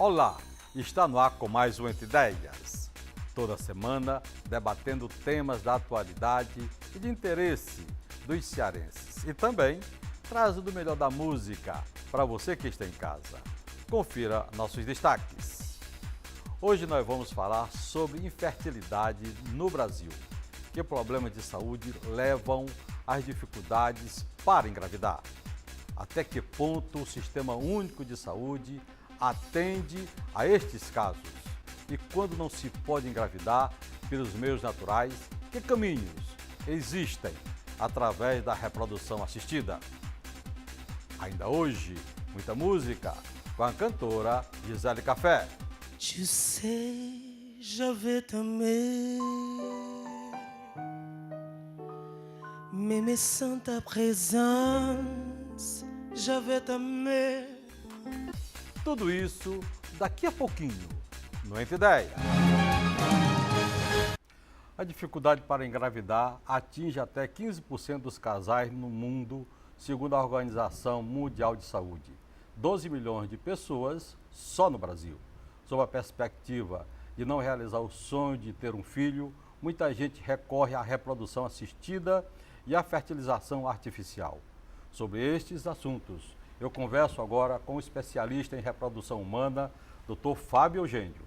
Olá, está no ar com mais um Entre Ideias. Toda semana debatendo temas da atualidade e de interesse dos cearenses. E também trazendo o melhor da música para você que está em casa. Confira nossos destaques. Hoje nós vamos falar sobre infertilidade no Brasil. Que problemas de saúde levam às dificuldades para engravidar? Até que ponto o Sistema Único de Saúde atende a estes casos? E quando não se pode engravidar pelos meios naturais, que caminhos existem através da reprodução assistida? Ainda hoje, muita música com a cantora Gisele Café. Tu sais, j'avais t'aimer, mais sans ta présence, j'avais t'aimer. Tudo isso daqui a pouquinho, no Entre Ideias. A dificuldade para engravidar atinge até 15% dos casais no mundo, segundo a Organização Mundial de Saúde. 12 milhões de pessoas só no Brasil. Sob a perspectiva de não realizar o sonho de ter um filho, muita gente recorre à reprodução assistida e à fertilização artificial. Sobre estes assuntos, eu converso agora com o especialista em reprodução humana, Dr. Fábio Eugênio.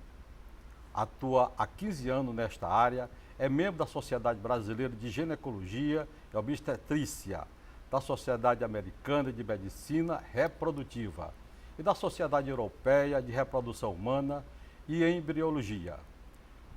Atua há 15 anos nesta área, é membro da Sociedade Brasileira de Ginecologia e Obstetrícia, da Sociedade Americana de Medicina Reprodutiva e da Sociedade Europeia de Reprodução Humana e Embriologia.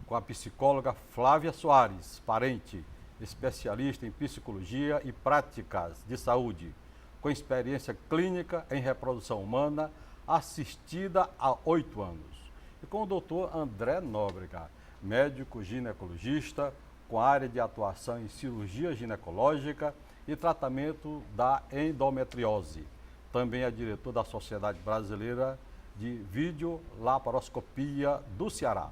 Com a psicóloga Flávia Soares, parente, especialista em psicologia e práticas de saúde, com experiência clínica em reprodução humana assistida há 8 anos. E com o doutor André Nóbrega, médico ginecologista, com área de atuação em cirurgia ginecológica e tratamento da endometriose. Também é diretor da Sociedade Brasileira de Videolaparoscopia do Ceará.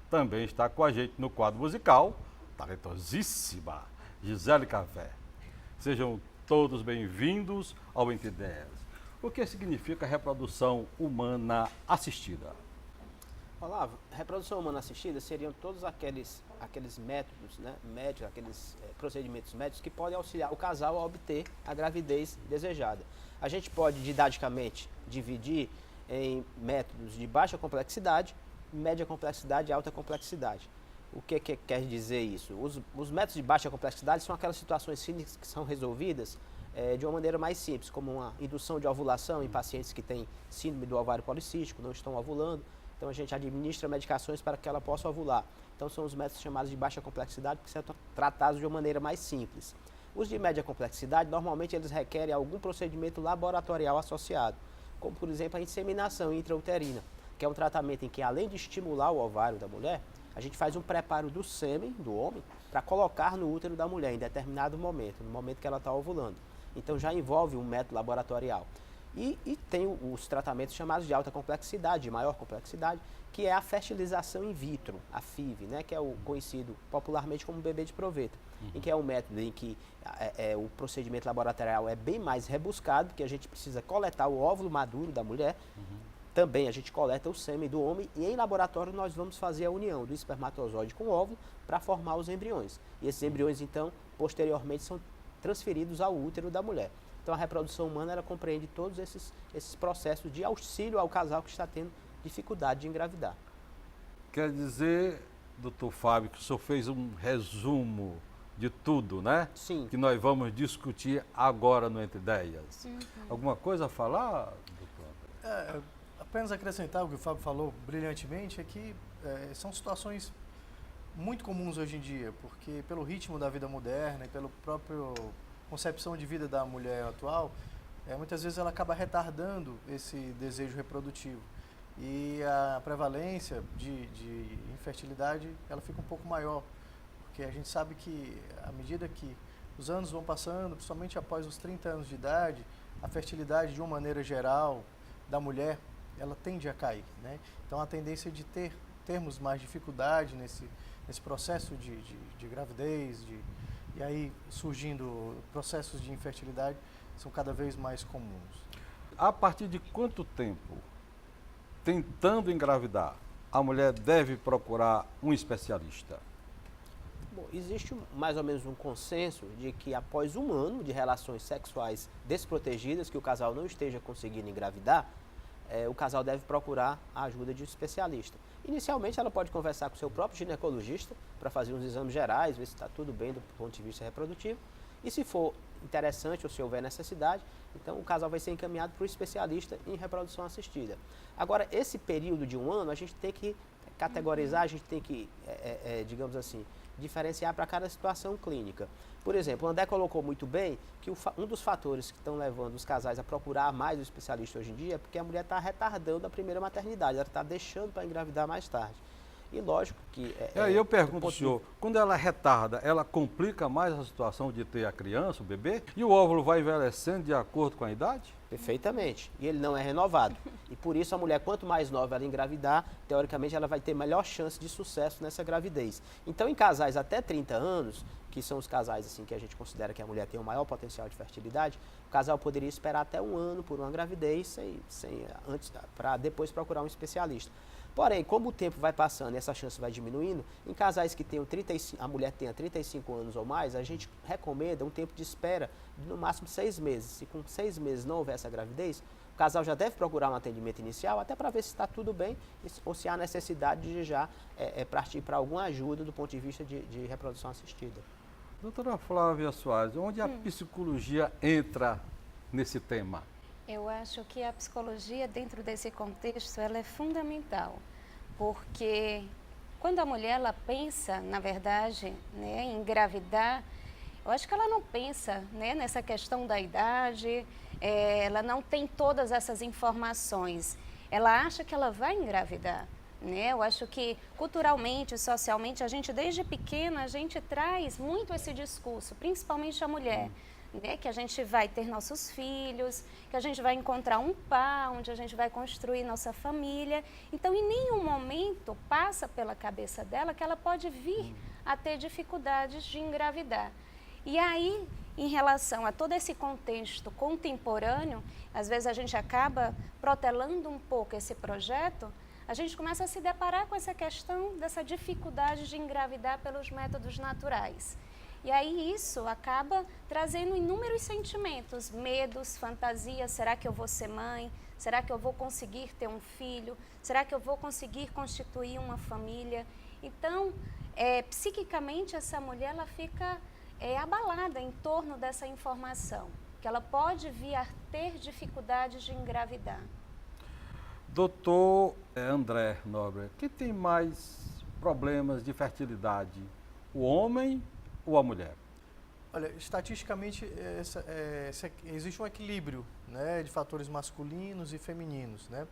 Também está com a gente no quadro musical, talentosíssima, Gisele Café. Sejam todos bem-vindos ao Entre Ideias. O que significa reprodução humana assistida? Olavo, reprodução humana assistida seriam todos aqueles métodos, né, médicos, aqueles procedimentos médicos que podem auxiliar o casal a obter a gravidez desejada. A gente pode, didaticamente, dividir em métodos de baixa complexidade, média complexidade e alta complexidade. O que quer dizer isso? Os métodos de baixa complexidade são aquelas situações clínicas que são resolvidas de uma maneira mais simples, como uma indução de ovulação em pacientes que têm síndrome do ovário policístico, não estão ovulando. Então a gente administra medicações para que ela possa ovular. Então são os métodos chamados de baixa complexidade, que são tratados de uma maneira mais simples. Os de média complexidade, normalmente eles requerem algum procedimento laboratorial associado, como por exemplo a inseminação intrauterina, que é um tratamento em que, além de estimular o ovário da mulher, a gente faz um preparo do sêmen do homem para colocar no útero da mulher em determinado momento, no momento que ela está ovulando. Então já envolve um método laboratorial. E tem os tratamentos chamados de alta complexidade, de maior complexidade, que é a fertilização in vitro, a FIV, né, que é o conhecido popularmente como bebê de proveta, em que é um método em que o procedimento laboratorial é bem mais rebuscado, porque a gente precisa coletar o óvulo maduro da mulher, também a gente coleta o sêmen do homem e em laboratório nós vamos fazer a união do espermatozoide com o óvulo para formar os embriões. E esses embriões, então, posteriormente são transferidos ao útero da mulher. Então a reprodução humana ela compreende todos esses processos de auxílio ao casal que está tendo dificuldade de engravidar. Quer dizer, doutor Fábio, que o senhor fez um resumo de tudo, né? Sim. Que nós vamos discutir agora no Entre Ideias. Alguma coisa a falar, doutor? Apenas acrescentar o que o Fábio falou brilhantemente, é que são situações muito comuns hoje em dia, porque pelo ritmo da vida moderna e pelo próprio concepção de vida da mulher atual, muitas vezes ela acaba retardando esse desejo reprodutivo. E a prevalência de infertilidade, ela fica um pouco maior, porque a gente sabe que à medida que os anos vão passando, principalmente após os 30 anos de idade, a fertilidade de uma maneira geral da mulher, ela tende a cair, né? Então a tendência de termos mais dificuldade nesse processo de gravidez, e aí surgindo processos de infertilidade são cada vez mais comuns. A partir de quanto tempo tentando engravidar, a mulher deve procurar um especialista? Bom, existe mais ou menos um consenso de que após um ano de relações sexuais desprotegidas, que o casal não esteja conseguindo engravidar, o casal deve procurar a ajuda de um especialista. Inicialmente, ela pode conversar com o seu próprio ginecologista para fazer uns exames gerais, ver se está tudo bem do ponto de vista reprodutivo. E se for interessante ou se houver necessidade, então o casal vai ser encaminhado para o especialista em reprodução assistida. Agora, esse período de um ano, a gente tem que categorizar, a gente tem que, digamos assim, diferenciar para cada situação clínica. Por exemplo, o André colocou muito bem que um dos fatores que estão levando os casais a procurar mais o especialista hoje em dia é porque a mulher está retardando a primeira maternidade, ela está deixando para engravidar mais tarde. E lógico que... eu pergunto ao senhor, quando ela retarda, ela complica mais a situação de ter a criança, o bebê? E o óvulo vai envelhecendo de acordo com a idade? Perfeitamente. E ele não é renovado. E por isso a mulher, quanto mais nova ela engravidar, teoricamente ela vai ter melhor chance de sucesso nessa gravidez. Então, em casais até 30 anos, que são os casais assim que a gente considera que a mulher tem o maior potencial de fertilidade, o casal poderia esperar até um ano por uma gravidez para depois procurar um especialista. Porém, como o tempo vai passando e essa chance vai diminuindo, em casais que tenham a mulher tenha 35 anos ou mais, a gente recomenda um tempo de espera de no máximo 6 meses. Se com 6 meses não houver essa gravidez, o casal já deve procurar um atendimento inicial, até para ver se está tudo bem ou se há necessidade de já partir para alguma ajuda do ponto de vista de reprodução assistida. Doutora Flávia Soares, onde a psicologia entra nesse tema? Eu acho que a psicologia dentro desse contexto ela é fundamental, porque quando a mulher ela pensa, na verdade, né, em engravidar, eu acho que ela não pensa, né, nessa questão da idade, ela não tem todas essas informações, ela acha que ela vai engravidar. Né? Eu acho que culturalmente, socialmente, a gente desde pequena, a gente traz muito esse discurso, principalmente a mulher. Né, que a gente vai ter nossos filhos, que a gente vai encontrar um par, onde a gente vai construir nossa família. Então, em nenhum momento passa pela cabeça dela que ela pode vir a ter dificuldades de engravidar. E aí, em relação a todo esse contexto contemporâneo, às vezes a gente acaba protelando um pouco esse projeto, a gente começa a se deparar com essa questão dessa dificuldade de engravidar pelos métodos naturais. E aí isso acaba trazendo inúmeros sentimentos, medos, fantasias, será que eu vou ser mãe? Será que eu vou conseguir ter um filho? Será que eu vou conseguir constituir uma família? Então, psiquicamente essa mulher ela fica abalada em torno dessa informação, que ela pode vir a ter dificuldades de engravidar. Doutor André Nobre, quem tem mais problemas de fertilidade, o homem ou a mulher? Olha, estatisticamente existe um equilíbrio, né, de fatores masculinos e femininos, né,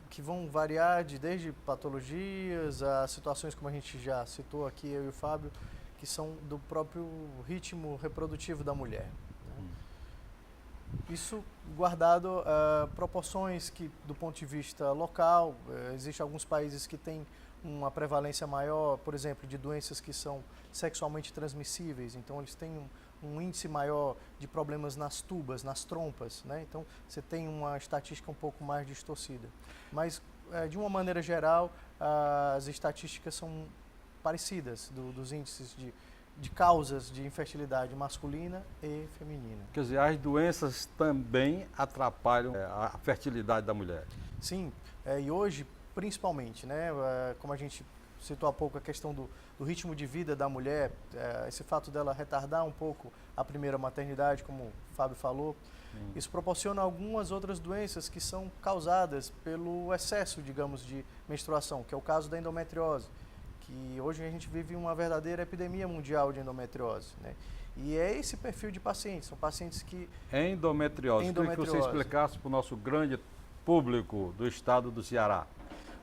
que vão variar desde patologias a situações como a gente já citou aqui, eu e o Fábio, que são do próprio ritmo reprodutivo da mulher. Isso guardado proporções que, do ponto de vista local, existem alguns países que têm uma prevalência maior, por exemplo, de doenças que são sexualmente transmissíveis, então eles têm um índice maior de problemas nas tubas, nas trompas, né? Então você tem uma estatística um pouco mais distorcida. Mas, de uma maneira geral, as estatísticas são parecidas dos índices de causas de infertilidade masculina e feminina. Quer dizer, as doenças também atrapalham a fertilidade da mulher. Sim, e hoje, principalmente, né, como a gente citou há pouco, a questão do ritmo de vida da mulher, esse fato dela retardar um pouco a primeira maternidade, como o Fábio falou, isso proporciona algumas outras doenças que são causadas pelo excesso, digamos, de menstruação, que é o caso da endometriose, que hoje a gente vive uma verdadeira epidemia mundial de endometriose, né? E é esse perfil de pacientes, são pacientes que... Endometriose. Queria que você explicasse para o nosso grande público do estado do Ceará.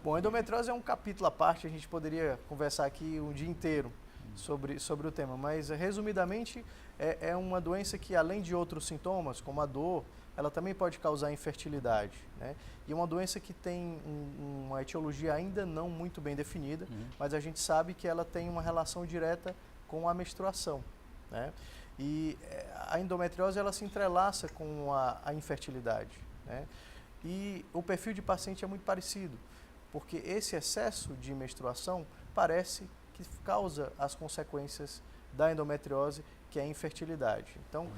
Bom, a endometriose é um capítulo à parte, a gente poderia conversar aqui um dia inteiro sobre o tema, mas resumidamente é uma doença que, além de outros sintomas, como a dor, ela também pode causar infertilidade, né? E é uma doença que tem uma etiologia ainda não muito bem definida, mas a gente sabe que ela tem uma relação direta com a menstruação, né? E a endometriose ela se entrelaça com a infertilidade, né? E o perfil de paciente é muito parecido, porque esse excesso de menstruação parece que causa as consequências da endometriose, que é a infertilidade. Então,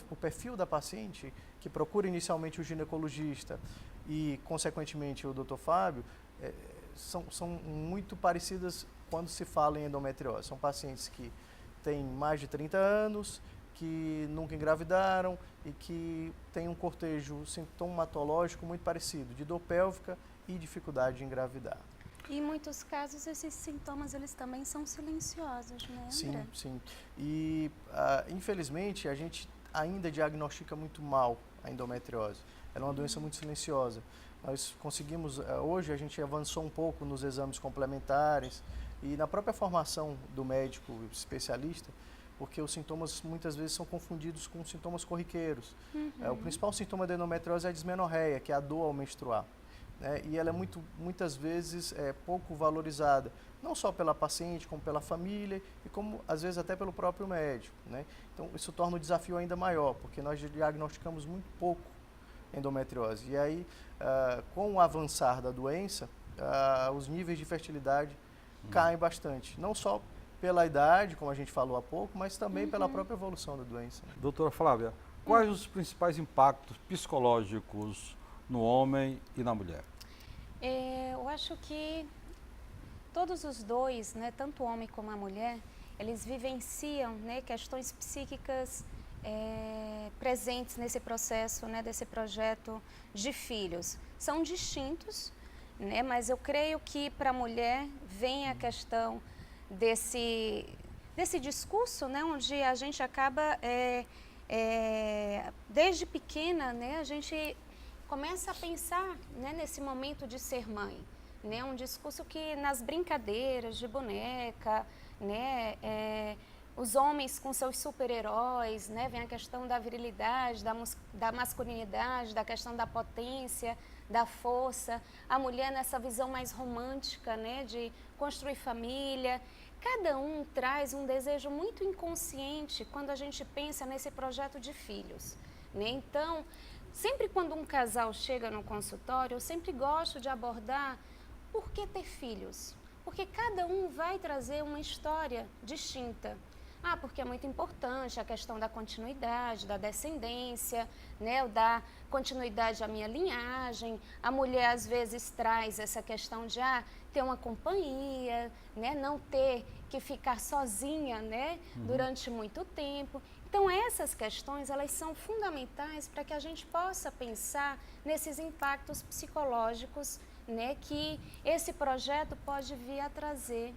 o perfil da paciente que procura inicialmente o ginecologista e, consequentemente, o Dr. Fábio, são muito parecidas quando se fala em endometriose. São pacientes que têm mais de 30 anos, que nunca engravidaram e que têm um cortejo sintomatológico muito parecido, de dor pélvica e dificuldade de engravidar. E em muitos casos esses sintomas eles também são silenciosos, né, André? Sim, sim. E infelizmente a gente ainda diagnostica muito mal a endometriose. Ela é uma doença muito silenciosa. Nós conseguimos, hoje a gente avançou um pouco nos exames complementares e na própria formação do médico especialista, porque os sintomas muitas vezes são confundidos com sintomas corriqueiros. O principal sintoma da endometriose é a dismenorreia, que é a dor ao menstruar. E ela é muitas vezes pouco valorizada, não só pela paciente, como pela família e como às vezes até pelo próprio médico. Então isso torna o desafio ainda maior, porque nós diagnosticamos muito pouco endometriose. E aí, com o avançar da doença, os níveis de fertilidade caem bastante, não só pela idade, como a gente falou há pouco, mas também pela própria evolução da doença. Doutora Flávia, quais os principais impactos psicológicos no homem e na mulher? Eu acho que todos os dois, né, tanto o homem como a mulher, eles vivenciam, né, questões psíquicas presentes nesse processo, né, desse projeto de filhos. São distintos, né, mas eu creio que para a mulher vem a questão desse discurso, né, onde a gente acaba, desde pequena, né, a gente começa a pensar, né, nesse momento de ser mãe, né, um discurso que nas brincadeiras de boneca, né, os homens com seus super-heróis, né, vem a questão da virilidade, da masculinidade, da questão da potência, da força, a mulher nessa visão mais romântica, né, de construir família. Cada um traz um desejo muito inconsciente quando a gente pensa nesse projeto de filhos, né? Então, sempre quando um casal chega no consultório, eu sempre gosto de abordar por que ter filhos, porque cada um vai trazer uma história distinta. Porque é muito importante a questão da continuidade, da descendência, né, da continuidade à minha linhagem. A mulher às vezes traz essa questão de ter uma companhia, né, não ter que ficar sozinha, né, durante muito tempo. Então essas questões elas são fundamentais para que a gente possa pensar nesses impactos psicológicos, né, que esse projeto pode vir a trazer,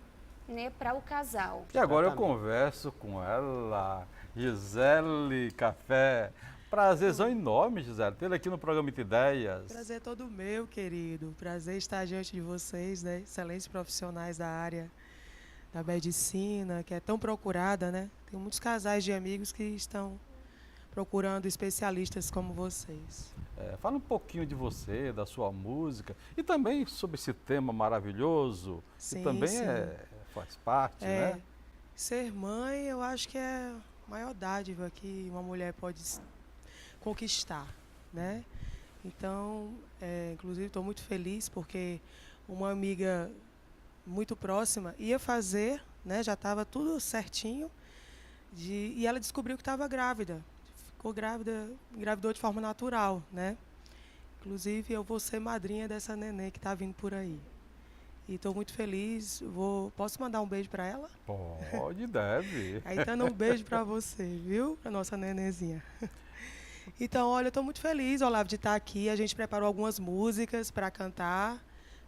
né, para o casal. E agora eu converso com ela, Gisele Café. Prazerzão enorme, Gisele, tê-la aqui no programa Muita Ideias. Prazer todo meu, querido. Prazer estar diante de vocês, né? Excelentes profissionais da área da medicina, que é tão procurada, né? Tem muitos casais de amigos que estão procurando especialistas como vocês. Fala um pouquinho de você, da sua música e também sobre esse tema maravilhoso, Sim, que também sim. faz parte, né? Ser mãe, eu acho que é a maior dádiva que uma mulher pode conquistar, né? Então, inclusive, estou muito feliz porque uma amiga muito próxima ia fazer, né? Já estava tudo certinho, e ela descobriu que estava grávida. Ficou grávida, engravidou de forma natural, né? Inclusive, eu vou ser madrinha dessa neném que está vindo por aí. E estou muito feliz. Posso mandar um beijo para ela? Pode, deve. Aí, então, um beijo para você, viu? Para nossa nenenzinha. Então, olha, eu estou muito feliz, Olavo, de estar aqui. A gente preparou algumas músicas para cantar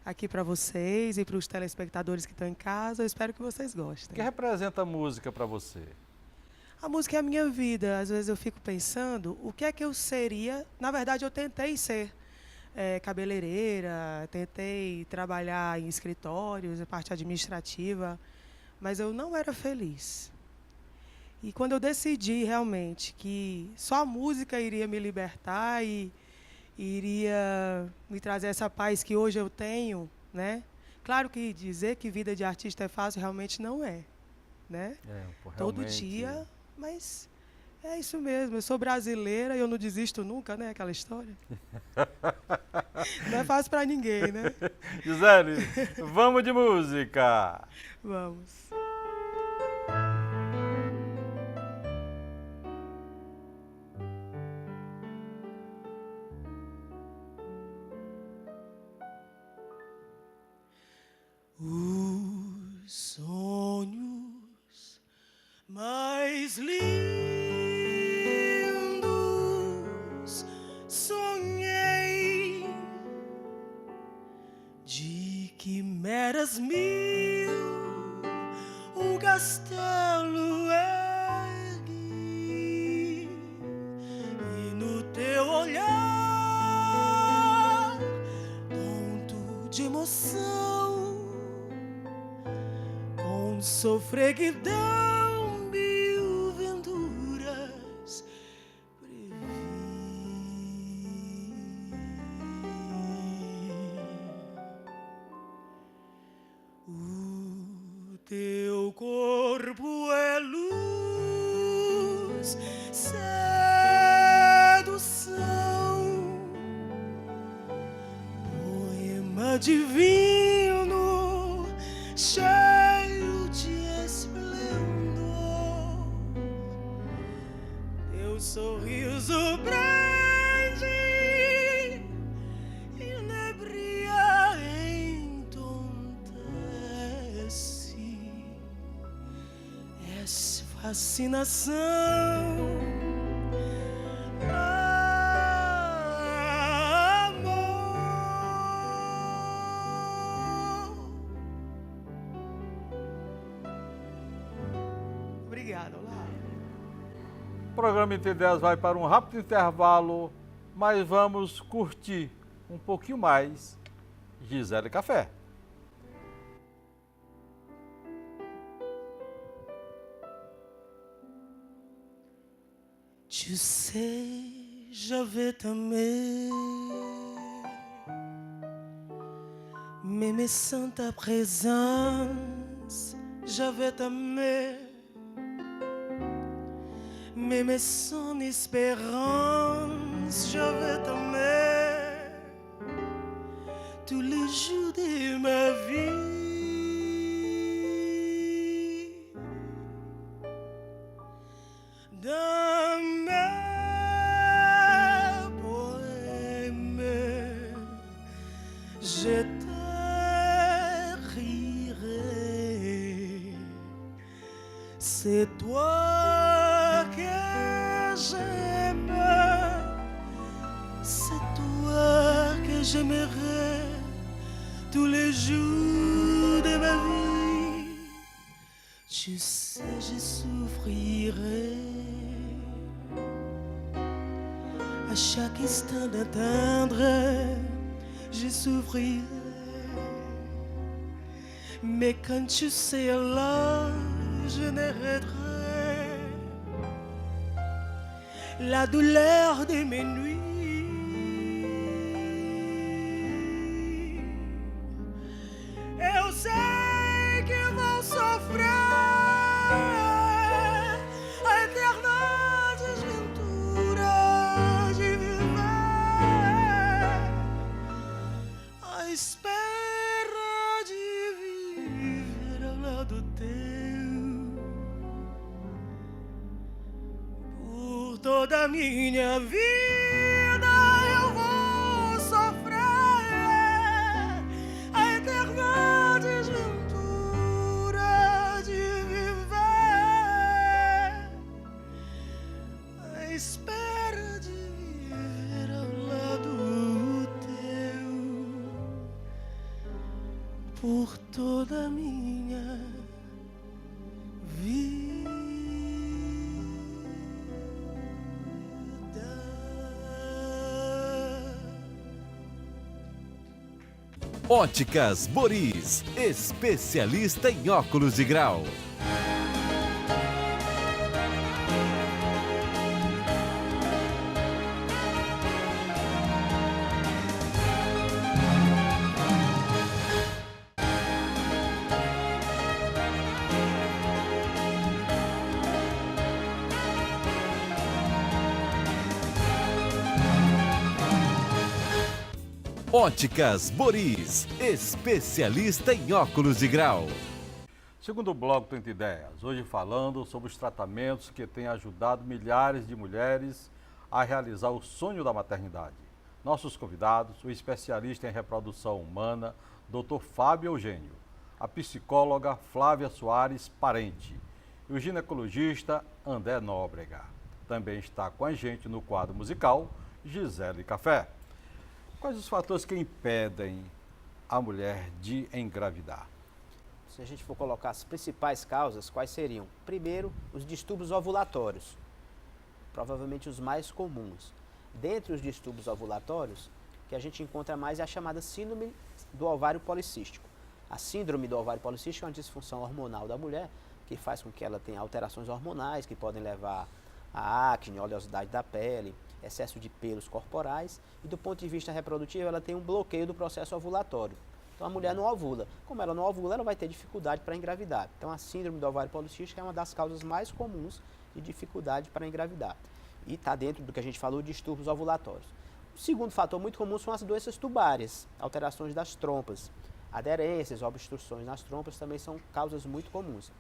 aqui para vocês e para os telespectadores que estão em casa. Eu espero que vocês O gostem. que representa a música para você? A música é a minha vida. Às vezes eu fico pensando o que é que eu seria. Na verdade, eu tentei ser cabeleireira, tentei trabalhar em escritórios, a parte administrativa, mas eu não era feliz. E quando eu decidi realmente que só a música iria me libertar e iria me trazer essa paz que hoje eu tenho, né? Claro que dizer que vida de artista é fácil realmente não é, né? Todo dia, mas É isso mesmo, eu sou brasileira e eu não desisto nunca, né? Aquela história. Não é fácil para ninguém, né? Gisele, vamos de música. Vamos. Os sonhos mais lindos sonhei de quimeras mil, um castelo ergui e no teu olhar tonto de emoção, com sofreguidão mil venturas previ. O teu corpo é luz, sedução, poema divino, cheio de esplendor. Teu sorriso prende, inebria, entontece. És fascinação, amor. Obrigada, olá. O programa Entre 10 vai para um rápido intervalo, mas vamos curtir um pouquinho mais Gisele Café. Tu sais, j'avais t'aimer, mais sans ta présence, j'avais t'aimer, mais sans espérance, j'avais t'aimer, tous les jours de ma vie. Dans mes poèmes, je t'écrirai. C'est toi que j'aime, c'est toi que j'aimerai tous les jours de ma vie. Tu sais, je souffrirai à chaque instant d'attendre, je souffrirai. Mais quand tu seras là, je n'arrêterai la douleur de mes nuits. Eu sei que vou sofrer a eterna desventura de viver à espera de viver ao lado teu por toda a minha vida. Eu vou sofrer a eterna desventura de viver à espera de viver ao lado teu por toda a minha vida. Óticas Boris, especialista em óculos de grau. Óticas Boris, especialista em óculos de grau. Segundo bloco 30 Ideias, hoje falando sobre os tratamentos que têm ajudado milhares de mulheres a realizar o sonho da maternidade. Nossos convidados, o especialista em reprodução humana, Dr. Fábio Eugênio, a psicóloga Flávia Soares Parente e o ginecologista André Nóbrega. Também está com a gente no quadro musical Gisele Café. Quais os fatores que impedem a mulher de engravidar? Se a gente for colocar as principais causas, quais seriam? Primeiro, os distúrbios ovulatórios, provavelmente os mais comuns. Dentre os distúrbios ovulatórios, que a gente encontra mais é a chamada síndrome do ovário policístico. A síndrome do ovário policístico é uma disfunção hormonal da mulher, que faz com que ela tenha alterações hormonais, que podem levar a acne, oleosidade da pele, excesso de pelos corporais, e do ponto de vista reprodutivo ela tem um bloqueio do processo ovulatório. Então a mulher não ovula. Como ela não ovula, ela vai ter dificuldade para engravidar. Então a síndrome do ovário policístico é uma das causas mais comuns de dificuldade para engravidar. E está dentro do que a gente falou de distúrbios ovulatórios. O segundo fator muito comum são as doenças tubárias, alterações das trompas. Aderências, obstruções nas trompas também são causas muito comuns.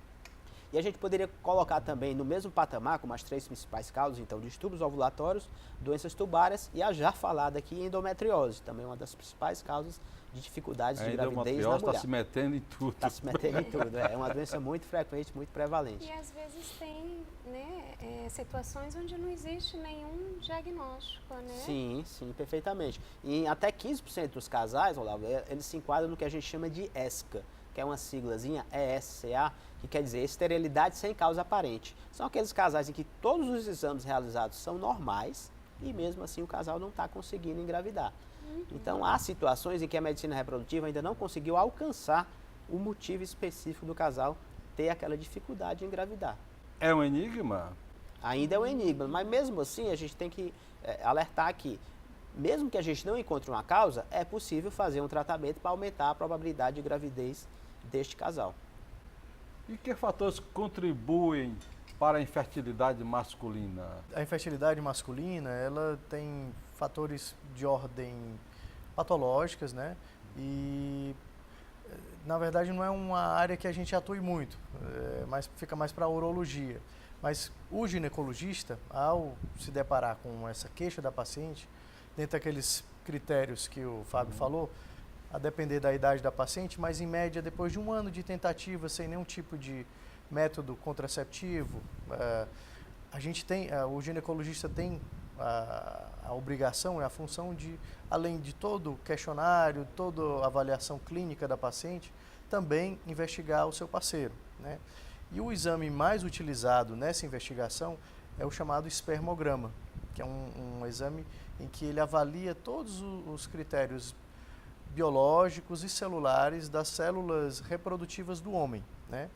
E a gente poderia colocar também no mesmo patamar, como as três principais causas, então distúrbios ovulatórios, doenças tubárias e a já falada aqui endometriose, também uma das principais causas de dificuldades de gravidez na mulher. Está se metendo em tudo. Está se metendo em tudo, é uma doença muito frequente, muito prevalente. E às vezes tem, né, situações onde não existe nenhum diagnóstico, né? Sim, sim, perfeitamente. E em até 15% dos casais, Olavo, eles se enquadram no que a gente chama de ESCA, que é uma siglazinha ESCA, que quer dizer esterilidade sem causa aparente. São aqueles casais em que todos os exames realizados são normais e mesmo assim o casal não está conseguindo engravidar. Então há situações em que a medicina reprodutiva ainda não conseguiu alcançar o motivo específico do casal ter aquela dificuldade de engravidar. É um enigma? Ainda é um enigma, mas mesmo assim a gente tem que alertar que, mesmo que a gente não encontre uma causa, é possível fazer um tratamento para aumentar a probabilidade de gravidez deste casal. E que fatores contribuem para a infertilidade masculina? A infertilidade masculina, ela tem fatores de ordem patológicas, né? E, na verdade, não é uma área que a gente atue muito, mas fica mais para a urologia. Mas o ginecologista, ao se deparar com essa queixa da paciente, dentro daqueles critérios que o Fábio falou, a depender da idade da paciente, mas em média, depois de um ano de tentativa, sem nenhum tipo de método contraceptivo, a gente tem, o ginecologista tem a obrigação, a função de, além de todo o questionário, toda a avaliação clínica da paciente, também investigar o seu parceiro, né? E o exame mais utilizado nessa investigação é o chamado espermograma, que é um exame em que ele avalia todos os critérios biológicos e celulares das células reprodutivas do homem, né?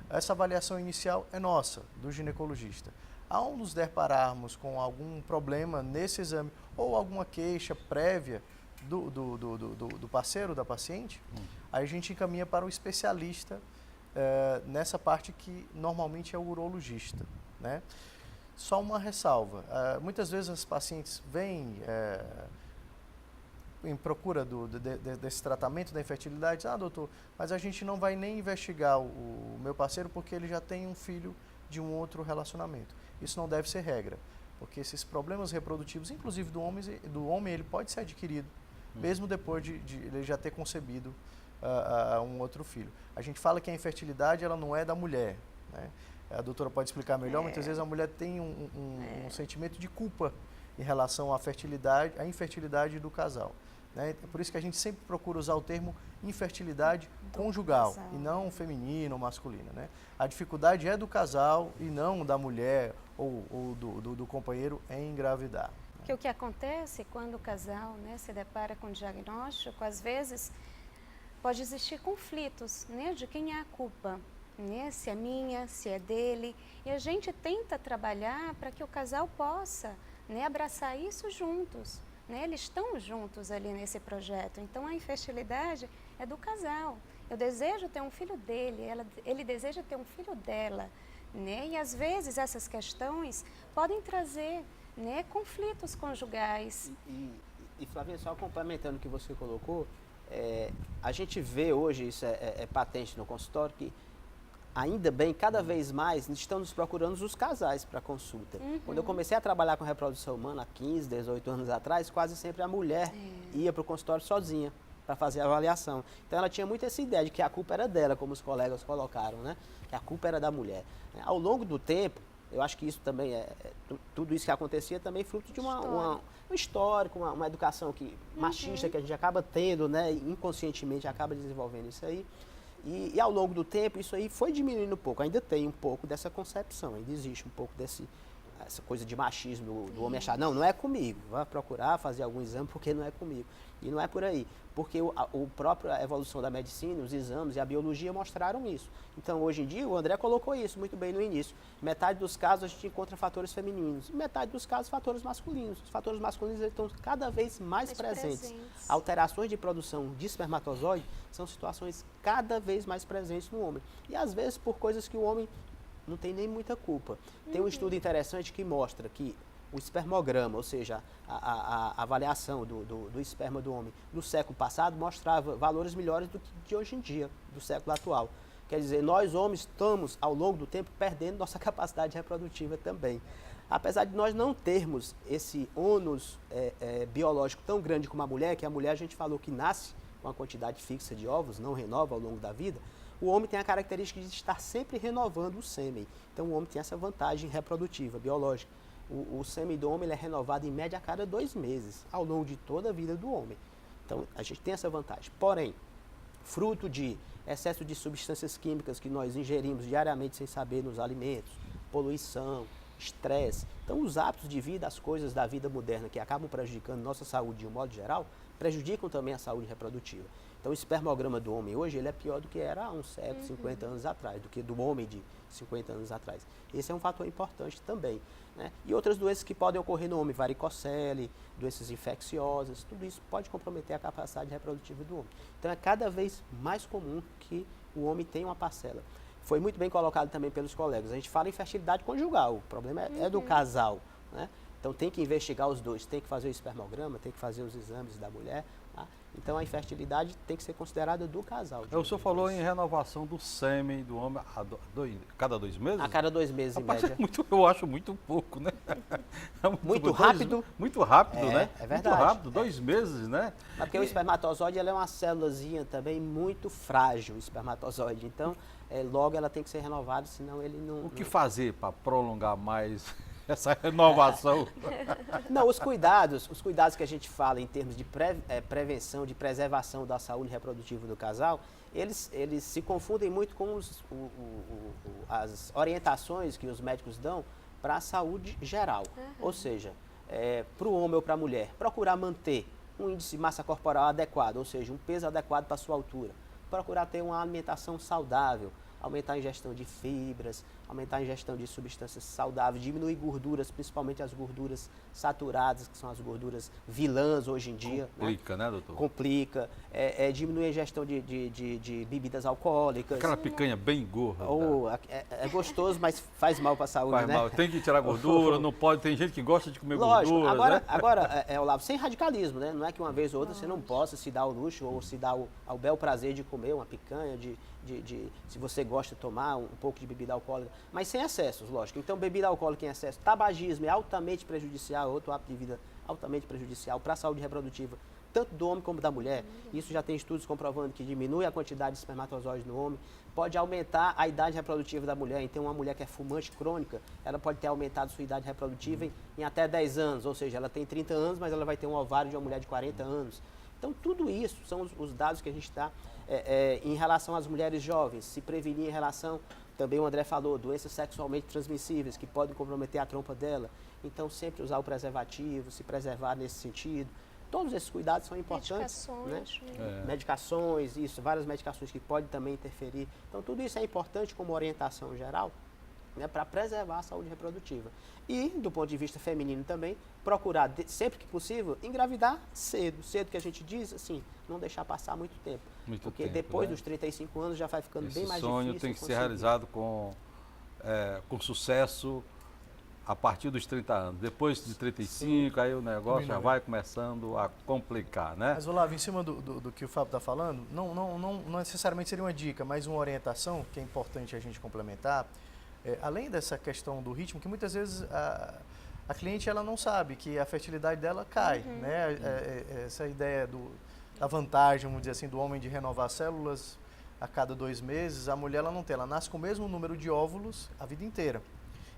Essa avaliação inicial é nossa, do ginecologista. Ao nos depararmos com algum problema nesse exame ou alguma queixa prévia do parceiro, da paciente, aí a gente encaminha para o especialista nessa parte que normalmente é o urologista, né? Só uma ressalva, muitas vezes as pacientes vêm em procura desse tratamento da infertilidade, doutor, mas a gente não vai nem investigar o meu parceiro porque ele já tem um filho de um outro relacionamento. Isso não deve ser regra, porque esses problemas reprodutivos, inclusive do homem ele pode ser adquirido, mesmo depois de ele já ter concebido um outro filho. A gente fala que a infertilidade ela não é da mulher, né? A doutora pode explicar melhor, muitas vezes a mulher tem um sentimento de culpa em relação à infertilidade do casal, né? É por isso que a gente sempre procura usar o termo infertilidade conjugal e não feminina ou masculina, né? A dificuldade é do casal e não da mulher ou do companheiro em engravidar. Que o que acontece quando o casal, né, se depara com o diagnóstico, às vezes pode existir conflitos, né, de quem é a culpa, né, se é minha, se é dele, e a gente tenta trabalhar para que o casal possa, né, abraçar isso juntos, né, eles estão juntos ali nesse projeto, então a infertilidade é do casal. Eu desejo ter um filho dele, ele deseja ter um filho dela, né, e às vezes essas questões podem trazer, né, conflitos conjugais. E Flavinha, só complementando o que você colocou, a gente vê hoje, isso é patente no consultório, que ainda bem, cada vez mais, estão nos procurando os casais para consulta. Quando eu comecei a trabalhar com reprodução humana, há 15, 18 anos atrás, quase sempre a mulher ia para o consultório sozinha para fazer a avaliação. Então ela tinha muito essa ideia de que a culpa era dela, como os colegas colocaram, né? Que a culpa era da mulher. Ao longo do tempo, eu acho que isso também tudo isso que acontecia também fruto de um histórico, uma educação machista que a gente acaba tendo, né? Inconscientemente acaba desenvolvendo isso aí. E ao longo do tempo isso aí foi diminuindo um pouco, ainda tem um pouco dessa concepção, ainda existe um pouco essa coisa de machismo do homem achar, não é comigo, vai procurar fazer algum exame porque não é comigo. E não é por aí, porque a própria evolução da medicina, os exames e a biologia mostraram isso. Então hoje em dia o André colocou isso muito bem no início, metade dos casos a gente encontra fatores femininos, metade dos casos fatores masculinos. Os fatores masculinos estão cada vez mais presentes. Alterações de produção de espermatozoide são situações cada vez mais presentes no homem. E às vezes por coisas que o homem não tem nem muita culpa. Tem um estudo interessante que mostra que o espermograma, ou seja, a avaliação do esperma do homem no século passado mostrava valores melhores do que de hoje em dia, do século atual. Quer dizer, nós homens estamos, ao longo do tempo, perdendo nossa capacidade reprodutiva também. Apesar de nós não termos esse ônus biológico tão grande como a mulher, que a mulher a gente falou que nasce com uma quantidade fixa de ovos, não renova ao longo da vida, o homem tem a característica de estar sempre renovando o sêmen. Então o homem tem essa vantagem reprodutiva, biológica. O sêmen do homem ele é renovado em média a cada 2 meses, ao longo de toda a vida do homem. Então a gente tem essa vantagem. Porém, fruto de excesso de substâncias químicas que nós ingerimos diariamente sem saber nos alimentos, poluição, estresse. Então os hábitos de vida, as coisas da vida moderna que acabam prejudicando nossa saúde de um modo geral, prejudicam também a saúde reprodutiva. Então o espermograma do homem hoje ele é pior do que era há uns 50 anos atrás, do que do homem de 50 anos atrás. Esse é um fator importante também. Né? E outras doenças que podem ocorrer no homem, varicocele, doenças infecciosas, tudo isso pode comprometer a capacidade reprodutiva do homem. Então é cada vez mais comum que o homem tenha uma parcela. Foi muito bem colocado também pelos colegas. A gente fala em fertilidade conjugal, o problema é do casal. Né? Então tem que investigar os dois, tem que fazer o espermograma, tem que fazer os exames da mulher. Tá? Então a infertilidade tem que ser considerada do casal. O senhor falou em renovação do sêmen do homem cada 2 meses? A cada 2 meses, em média. Eu acho muito pouco, né? Muito rápido. Muito rápido, né? É verdade. Muito rápido, 2 meses, né? Mas porque o espermatozoide ela é uma célulazinha também muito frágil, o espermatozoide. Então, logo ela tem que ser renovada, senão ele não... O que fazer para prolongar mais essa renovação? Não, os cuidados que a gente fala em termos de prevenção, de preservação da saúde reprodutiva do casal, eles se confundem muito com as orientações que os médicos dão para a saúde geral. Ou seja, para o homem ou para a mulher, procurar manter um índice de massa corporal adequado, ou seja, um peso adequado para a sua altura. Procurar ter uma alimentação saudável, aumentar a ingestão de fibras, aumentar a ingestão de substâncias saudáveis, diminuir gorduras, principalmente as gorduras saturadas, que são as gorduras vilãs hoje em dia. Complica, né, doutor? Complica. Diminuir a ingestão de bebidas alcoólicas. Aquela picanha bem gorda. É gostoso, mas faz mal para a saúde, faz né? mal. Tem que tirar gordura, não pode. Tem gente que gosta de comer Lógico, gordura. Agora, Olavo, sem radicalismo, né? Não é que uma vez ou outra você não possa se dar ao luxo ou se dar ao bel prazer de comer uma picanha, se você gosta de tomar um pouco de bebida alcoólica, mas sem excessos, lógico. Então, bebida alcoólica em excesso, tabagismo é altamente prejudicial, outro hábito de vida altamente prejudicial para a saúde reprodutiva, tanto do homem como da mulher. Isso já tem estudos comprovando que diminui a quantidade de espermatozoides no homem, pode aumentar a idade reprodutiva da mulher. Então, uma mulher que é fumante crônica, ela pode ter aumentado sua idade reprodutiva em até 10 anos, ou seja, ela tem 30 anos, mas ela vai ter um ovário de uma mulher de 40 anos. Então, tudo isso são os dados que a gente está em relação às mulheres jovens, se prevenir em relação, também o André falou, doenças sexualmente transmissíveis que podem comprometer a trompa dela. Então, sempre usar o preservativo, se preservar nesse sentido. Todos esses cuidados são importantes. Medicações. Né? Medicações, isso, várias medicações que podem também interferir. Então, tudo isso é importante como orientação geral, né, para preservar a saúde reprodutiva. E, do ponto de vista feminino também, procurar, sempre que possível, engravidar cedo. Cedo que a gente diz, assim, não deixar passar muito tempo. Porque depois dos 35 anos já vai ficando bem mais difícil. Esse sonho tem que ser realizado com sucesso a partir dos 30 anos. Depois de 35, aí o negócio já vai começando a complicar, né? Mas, Olavo, em cima do que o Fábio está falando, não necessariamente seria uma dica, mas uma orientação que é importante a gente complementar. Além dessa questão do ritmo, que muitas vezes a cliente ela não sabe que a fertilidade dela cai, né? Essa ideia da vantagem, vamos dizer assim, do homem de renovar células a cada 2 meses, a mulher ela não tem, ela nasce com o mesmo número de óvulos a vida inteira.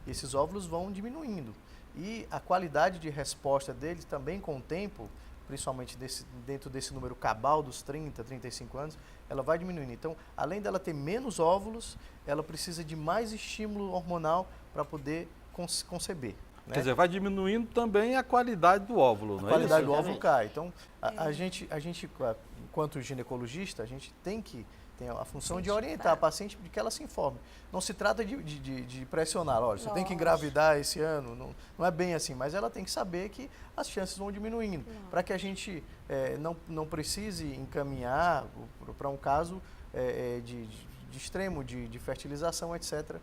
E esses óvulos vão diminuindo. E a qualidade de resposta deles também com o tempo, principalmente dentro desse número cabal dos 30, 35 anos, ela vai diminuindo. Então, além dela ter menos óvulos, ela precisa de mais estímulo hormonal para poder conceber. Né? Quer dizer, vai diminuindo também a qualidade do óvulo, não é isso? A qualidade do óvulo cai. Então, a gente, enquanto ginecologista, a gente tem a função de orientar a paciente de que ela se informe. Não se trata de pressionar, olha, você tem que engravidar esse ano, não é bem assim, mas ela tem que saber que as chances vão diminuindo, para que a gente não precise encaminhar para um caso de extremo de fertilização, etc.,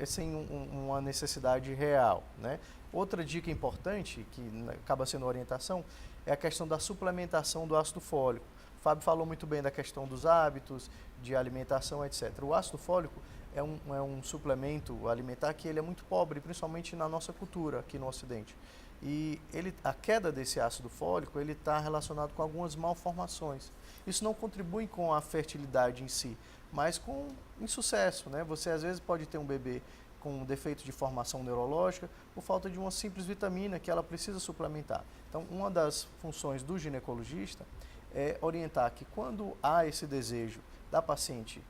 sem uma necessidade real. Né? Outra dica importante, que acaba sendo orientação, é a questão da suplementação do ácido fólico. O Fábio falou muito bem da questão dos hábitos, de alimentação, etc. O ácido fólico é um suplemento alimentar que ele é muito pobre, principalmente na nossa cultura aqui no Ocidente. E a queda desse ácido fólico ele está relacionado com algumas malformações. Isso não contribui com a fertilidade em si, mas com insucesso, né? Você às vezes pode ter um bebê com um defeito de formação neurológica por falta de uma simples vitamina que ela precisa suplementar. Então, uma das funções do ginecologista é orientar que quando há esse desejo da paciente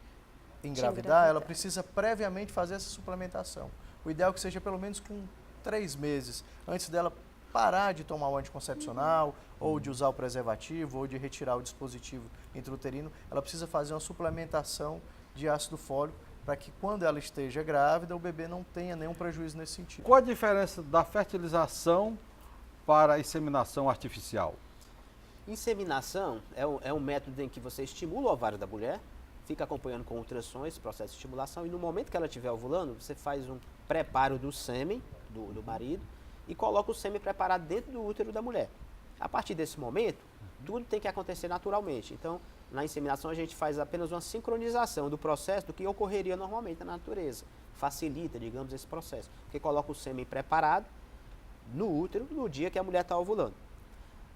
engravidar, ela precisa previamente fazer essa suplementação. O ideal é que seja pelo menos com 3 meses, antes dela parar de tomar o anticoncepcional, ou de usar o preservativo, ou de retirar o dispositivo intrauterino, ela precisa fazer uma suplementação de ácido fólico para que quando ela esteja grávida, o bebê não tenha nenhum prejuízo nesse sentido. Qual a diferença da fertilização para a inseminação artificial? Inseminação é um método em que você estimula o ovário da mulher, fica acompanhando com ultrassons esse processo de estimulação e no momento que ela estiver ovulando, você faz um preparo do sêmen do marido e coloca o sêmen preparado dentro do útero da mulher. A partir desse momento, tudo tem que acontecer naturalmente. Então, na inseminação a gente faz apenas uma sincronização do processo do que ocorreria normalmente na natureza. Facilita, digamos, esse processo. Porque coloca o sêmen preparado no útero no dia que a mulher está ovulando.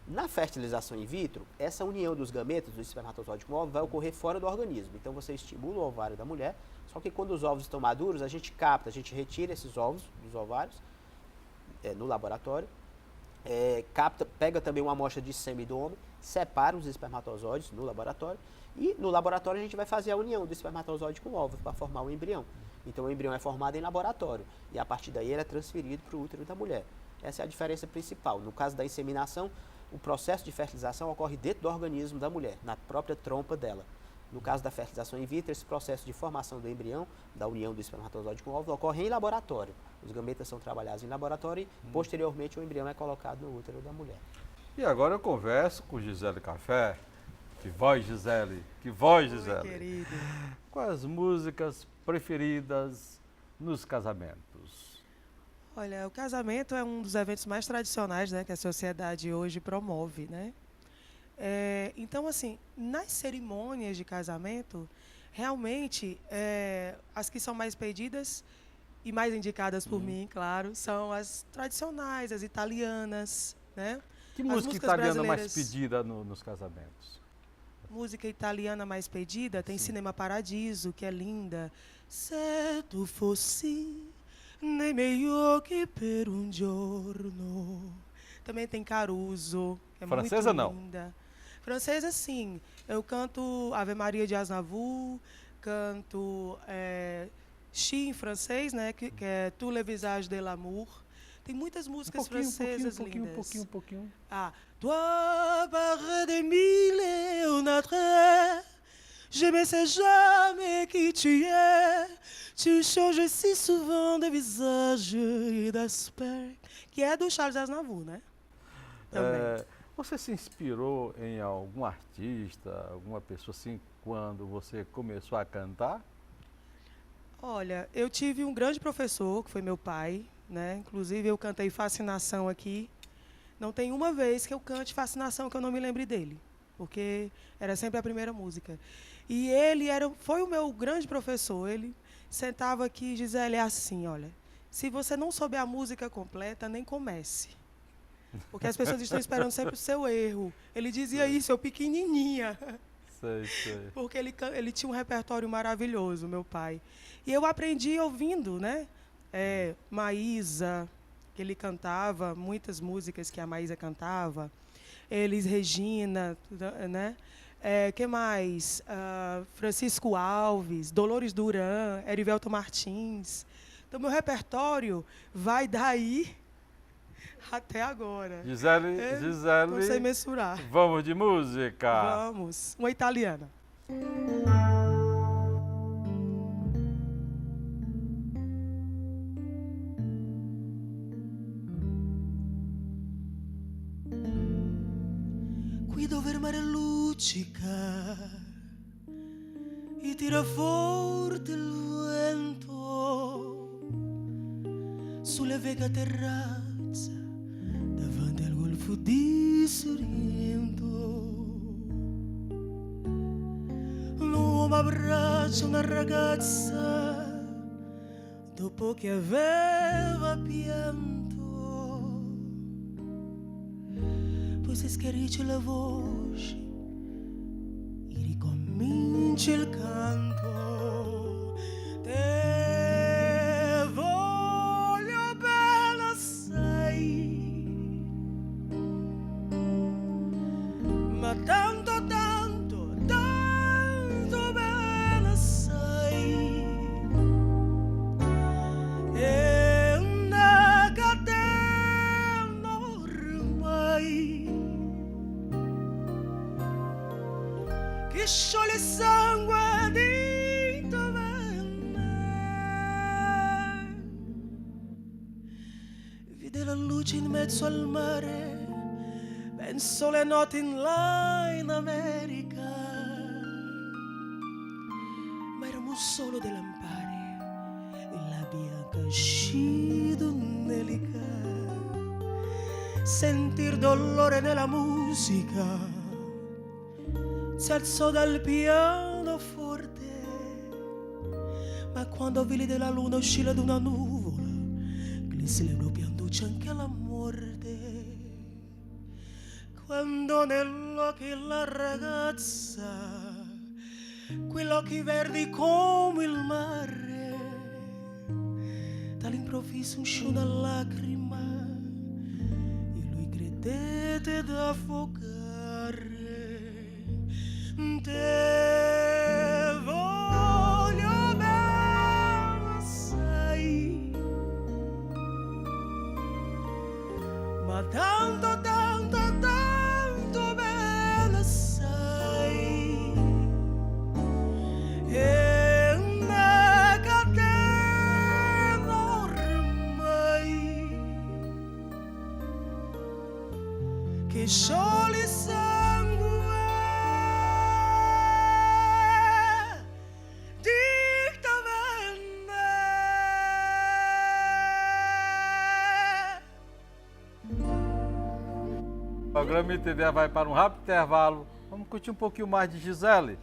Na fertilização in vitro, essa união dos gametas, do espermatozoide com o óvulo, vai ocorrer fora do organismo. Então você estimula o ovário da mulher, só que quando os ovos estão maduros, a gente capta, a gente retira esses ovos dos ovários no laboratório, pega também uma amostra de sêmen do homem, separa os espermatozoides no laboratório e no laboratório a gente vai fazer a união do espermatozoide com o óvulo para formar o embrião. Então o embrião é formado em laboratório e a partir daí ele é transferido para o útero da mulher. Essa é a diferença principal. No caso da inseminação, o processo de fertilização ocorre dentro do organismo da mulher, na própria trompa dela. No caso da fertilização in vitro, esse processo de formação do embrião, da união do espermatozoide com o óvulo, ocorre em laboratório. Os gametas são trabalhados em laboratório e, posteriormente, o embrião é colocado no útero da mulher. E agora eu converso com Gisele Café. Que voz, Gisele! Que voz, Gisele! Oi, querido. Quais as músicas preferidas nos casamentos? Olha, o casamento é um dos eventos mais tradicionais, né, que a sociedade hoje promove, né? Então, assim, nas cerimônias de casamento, realmente, as que são mais pedidas e mais indicadas por mim, claro, são as tradicionais, as italianas, né? Que As música músicas italiana mais brasileiras- pedida nos casamentos? Música italiana mais pedida, tem Cinema Paradiso, que é linda. Se tu fossi nem meglio che per un giorno. Também tem Caruso, que é Francesa, muito não? linda. Francesa, sim. Eu canto Ave Maria de Aznavour, canto Chi em francês, né, que é Tous les visages de l'amour. Tem muitas músicas francesas lindas. Um pouquinho. Ah, toi par des mille et un autre, je ne sais jamais qui tu es. Tu changes si souvent de visage et d'aspect. Que é do Charles Aznavour, né? Também. Você se inspirou em algum artista, alguma pessoa assim, quando você começou a cantar? Olha, eu tive um grande professor, que foi meu pai, né? Inclusive, eu cantei Fascinação aqui. Não tem uma vez que eu cante Fascinação que eu não me lembre dele, porque era sempre a primeira música. E ele foi o meu grande professor. Ele sentava aqui e dizia, é assim, olha, se você não souber a música completa, nem comece. Porque as pessoas estão esperando sempre o seu erro. Ele dizia isso, eu pequenininha. Sei. Porque ele tinha um repertório maravilhoso, meu pai. E eu aprendi ouvindo, né? Maísa, que ele cantava, muitas músicas que a Maísa cantava. Elis Regina, né? Que mais? Francisco Alves, Dolores Duran, Erivelto Martins. Então, meu repertório vai daí até agora. Gisele, Não sei mensurar. vamos de música. Vamos. Uma italiana. Qui dove il mare luccica e tira forte il vento sulle vecchie terrazze davanti al golfo di Sorrento. L'uomo abbraccia una ragazza dopo che aveva pianto, poi si schiarisce la voce e ricomincia il canto. Te voglio bene assai, ma tanto, tanto, tanto bene assai. È una catena ormai che scioglie il sangue dentro me. Vide la luce in mezzo al mare, penso le notti là in America, ma eravamo solo dei lampari e la bianca scidonenica. Sentir dolore nella musica si alzò dal pianoforte, ma quando vidi della luna uscire da una nuvola, glielo pianducci anche alla morte. Quando nell'occhio la ragazza, quegli occhi verdi come il mare, dall'improvviso uscì una lacrima e lui credette d'affogare. Te voglio bene assai, ma tanto, tanto, tanto bene assai. È una catena ormai che scioglie il sangue O programa Entender vai para um rápido intervalo. Vamos curtir um pouquinho mais de Gisele.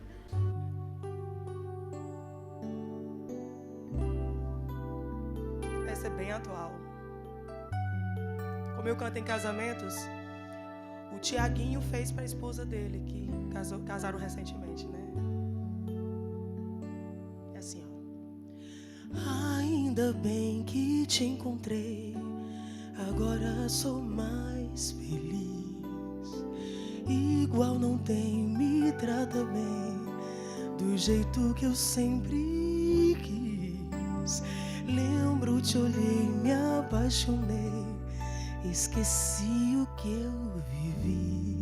Essa é bem atual. Como eu canto em casamentos, o Tiaguinho fez para a esposa dele, que casaram recentemente, né? É assim, ó. Ainda bem que te encontrei, agora sou mais feliz. Igual não tem, me trata bem, do jeito que eu sempre quis. Lembro, te olhei, me apaixonei, esqueci o que eu vivi.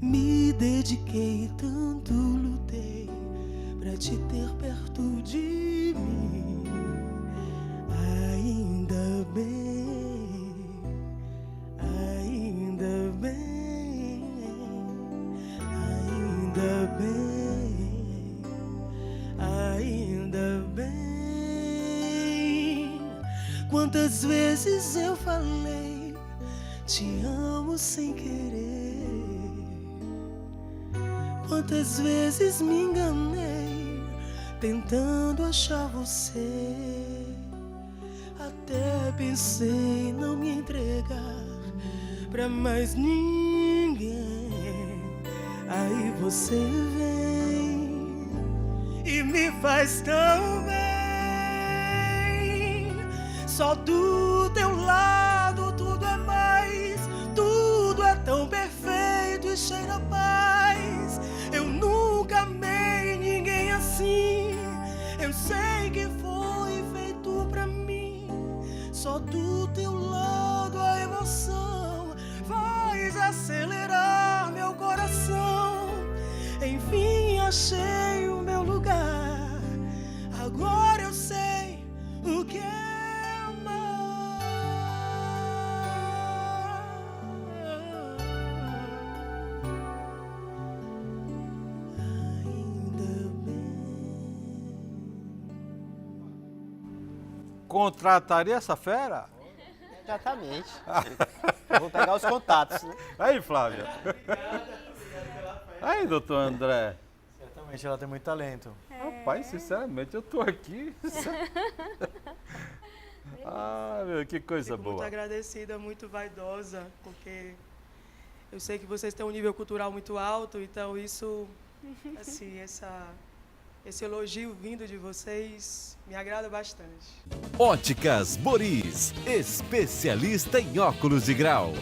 Me dediquei, tanto lutei pra te ter perto de mim. Ainda bem, ainda bem, ainda bem, ainda bem. Quantas vezes eu falei te amo sem querer? Quantas vezes me enganei tentando achar você? Até pensei em não me entregar pra mais ninguém. Aí você vem e me faz tão bem. Só do teu lado tudo é mais, tudo é tão perfeito e cheira a paz. Eu nunca amei ninguém assim, eu sei que foi feito pra mim. Só do teu lado a emoção faz acelerar meu coração. Enfim achei o meu lugar, agora eu sei o que é. Contrataria essa fera? Exatamente. Eu vou pegar os contatos, né? Aí, Flávia. Aí, doutor André. Certamente ela tem muito talento. Rapaz, sinceramente, eu tô aqui. Ah, meu, que coisa Fico muito boa. agradecida, muito vaidosa, porque eu sei que vocês têm um nível cultural muito alto, então isso, assim, esse elogio vindo de vocês me agrada bastante. Óticas Boris, especialista em óculos de grau.